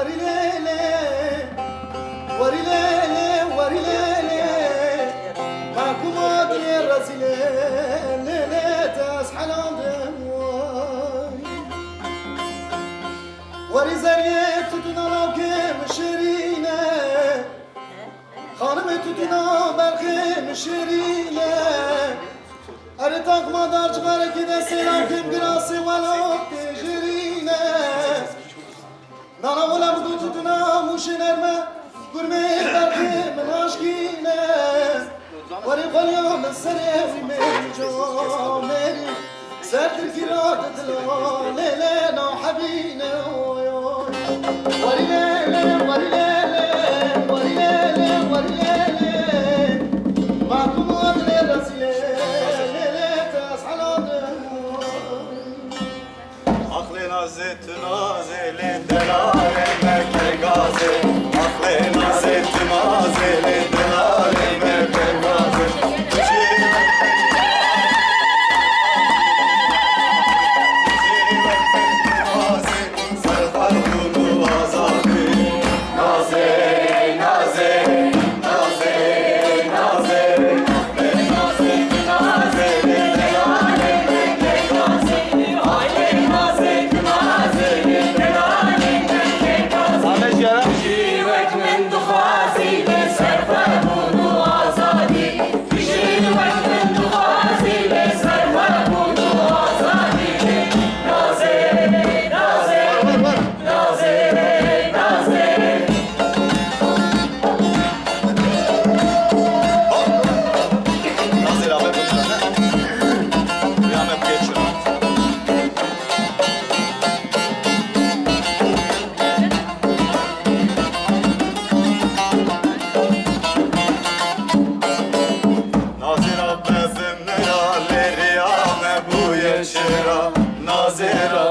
warilele warilele warilele makumad razile lele tashalam warizariye tutuna lavke mşerine hanım tutuna belki mşerine Arı takma darcıklara gide selam kim girası valok tecrine Nana ola bu tutuna muşin erme Gurme berkimin aşkine Varı kalyam serevi meri cameri Serdir kiradet la lele na habine Varı lele varı lele varı lele varı lele Mahkum adle razile Nazetün delale merke gazi Akle nazetün azeli delale merke gazi Sarfar kulu azadi Naze, naze, naze, naze Nazetün azeli delale merke gazi Akle nazetün Nazira